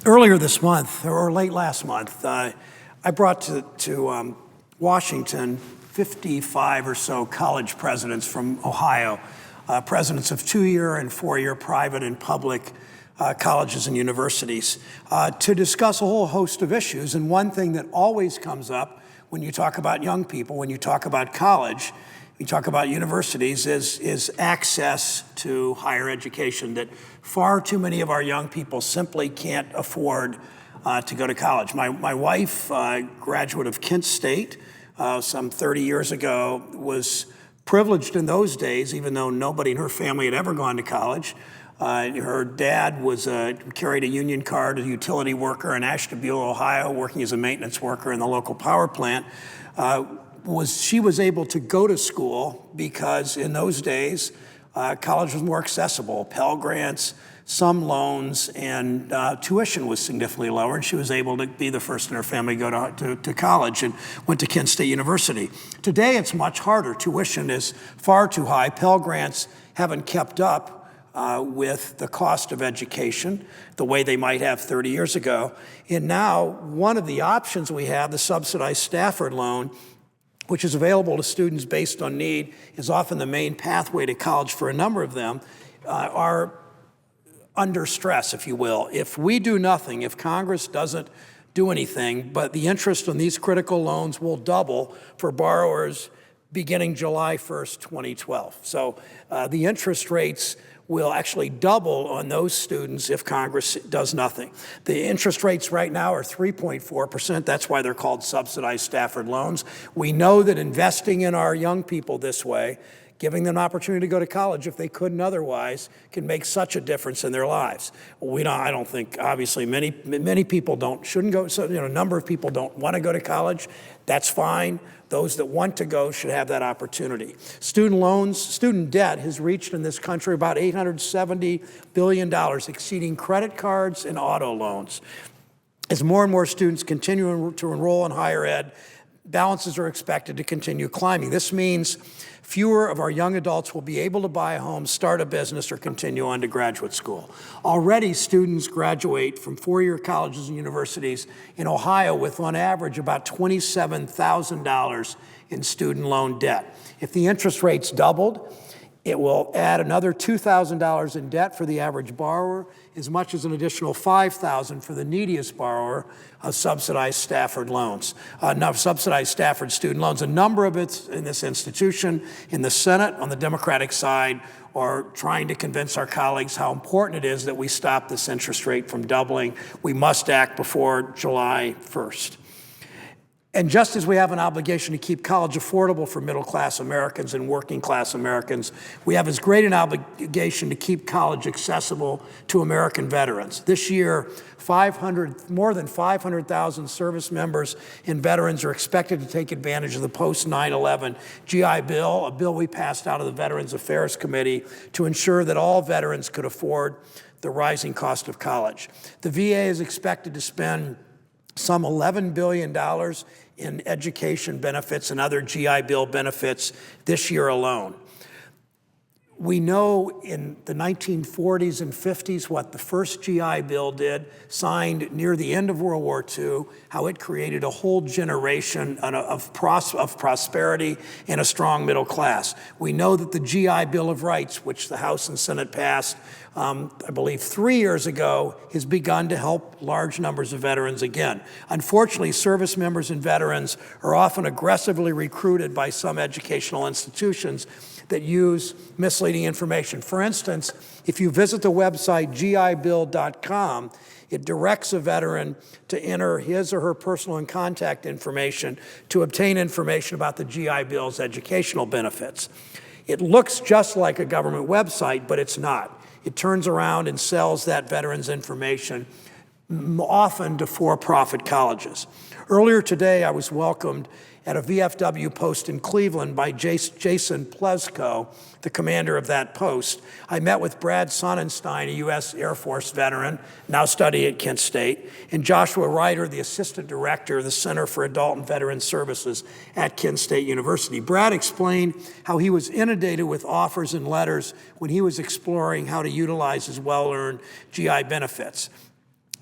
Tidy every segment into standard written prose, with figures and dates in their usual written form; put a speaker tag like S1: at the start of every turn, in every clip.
S1: Earlier this month, or late last month, I brought to Washington 55 or so college presidents from Ohio, presidents of 2-year and 4-year private and public colleges and universities, to discuss a whole host of issues. And one thing that always comes up when you talk about young people, when you talk about college, you talk about universities, is access to higher education, that far too many of our young people simply can't afford to go to college. My wife, graduate of Kent State some 30 years ago, was privileged in those days, even though nobody in her family had ever gone to college. Her dad was carried a union card, a utility worker in Ashtabula, Ohio, working as a maintenance worker in the local power plant. She was able to go to school because in those days, college was more accessible. Pell Grants, some loans, and tuition was significantly lower, and she was able to be the first in her family to go to college and went to Kent State University. Today, it's much harder. Tuition is far too high. Pell Grants haven't kept up with the cost of education the way they might have 30 years ago. And now, one of the options we have, the subsidized Stafford loan, which is available to students based on need, is often the main pathway to college for a number of them, are under stress, if you will. If we do nothing, if Congress doesn't do anything, but the interest on these critical loans will double for borrowers beginning July 1st, 2012. So the interest rates will actually double on those students if Congress does nothing. The interest rates right now are 3.4%. That's why they're called subsidized Stafford loans. We know that investing in our young people this way, giving them an opportunity to go to college if they couldn't otherwise, can make such a difference in their lives. I don't think, obviously, many people shouldn't go. So, a number of people don't want to go to college. That's fine. Those that want to go should have that opportunity. Student loans, student debt has reached in this country about $870 billion, exceeding credit cards and auto loans. As more and more students continue to enroll in higher ed, balances are expected to continue climbing. This means fewer of our young adults will be able to buy a home, start a business, or continue on to graduate school. Already, students graduate from 4-year colleges and universities in Ohio with, on average, about $27,000 in student loan debt. If the interest rates doubled, it will add another $2,000 in debt for the average borrower, as much as an additional $5,000 for the neediest borrower of subsidized Stafford loans. Subsidized Stafford student loans. A number of it in this institution, in the Senate, on the Democratic side, are trying to convince our colleagues how important it is that we stop this interest rate from doubling. We must act before July 1st. And just as we have an obligation to keep college affordable for middle-class Americans and working-class Americans, we have as great an obligation to keep college accessible to American veterans. This year, more than 500,000 service members and veterans are expected to take advantage of the post-9/11 GI Bill, a bill we passed out of the Veterans Affairs Committee to ensure that all veterans could afford the rising cost of college. The VA is expected to spend some $11 billion in education benefits and other GI Bill benefits this year alone. We know in the 1940s and 50s what the first GI Bill did, signed near the end of World War II, how it created a whole generation of prosperity and a strong middle class. We know that the GI Bill of Rights, which the House and Senate passed, I believe 3 years ago, has begun to help large numbers of veterans again. Unfortunately, service members and veterans are often aggressively recruited by some educational institutions that use misleading information. For instance, if you visit the website gibill.com, it directs a veteran to enter his or her personal and contact information to obtain information about the GI Bill's educational benefits. It looks just like a government website, but it's not. It turns around and sells that veteran's information, often to for-profit colleges. Earlier today, I was welcomed at a VFW post in Cleveland by Jason Plesko, the commander of that post. I met with Brad Sonnenstein, a U.S. Air Force veteran, now studying at Kent State, and Joshua Ryder, the assistant director of the Center for Adult and Veteran Services at Kent State University. Brad explained how he was inundated with offers and letters when he was exploring how to utilize his well-earned GI benefits.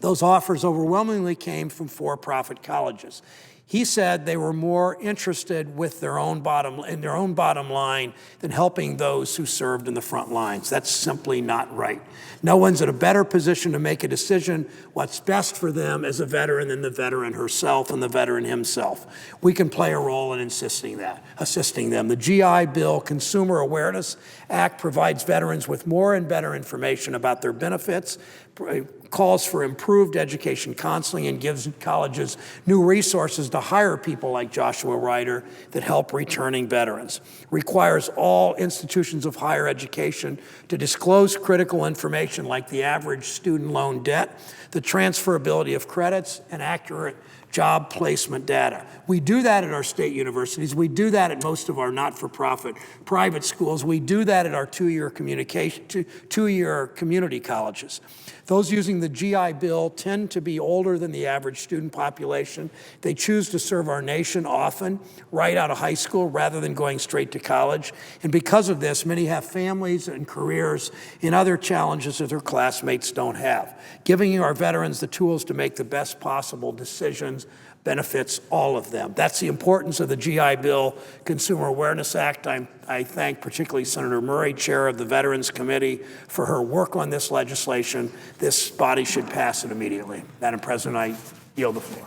S1: Those offers overwhelmingly came from for-profit colleges. He said they were more interested with their own bottom line than helping those who served in the front lines. That's simply not right. No one's in a better position to make a decision what's best for them as a veteran than the veteran herself and the veteran himself. We can play a role in assisting them. The GI Bill Consumer Awareness Act provides veterans with more and better information about their benefits, calls for improved education counseling, and gives colleges new resources to hire people like Joshua Ryder that help returning veterans. Requires all institutions of higher education to disclose critical information like the average student loan debt, the transferability of credits, and accurate job placement data. We do that at our state universities. We do that at most of our not-for-profit private schools. We do that at our two-year community colleges. Those using the GI Bill tend to be older than the average student population. They choose to serve our nation often right out of high school rather than going straight to college. And because of this, many have families and careers and other challenges that their classmates don't have. Giving our veterans the tools to make the best possible decisions benefits all of them. That's the importance of the GI Bill Consumer Awareness Act. I thank particularly Senator Murray, chair of the Veterans Committee, for her work on this legislation. This body should pass it immediately. Madam President, I yield the floor.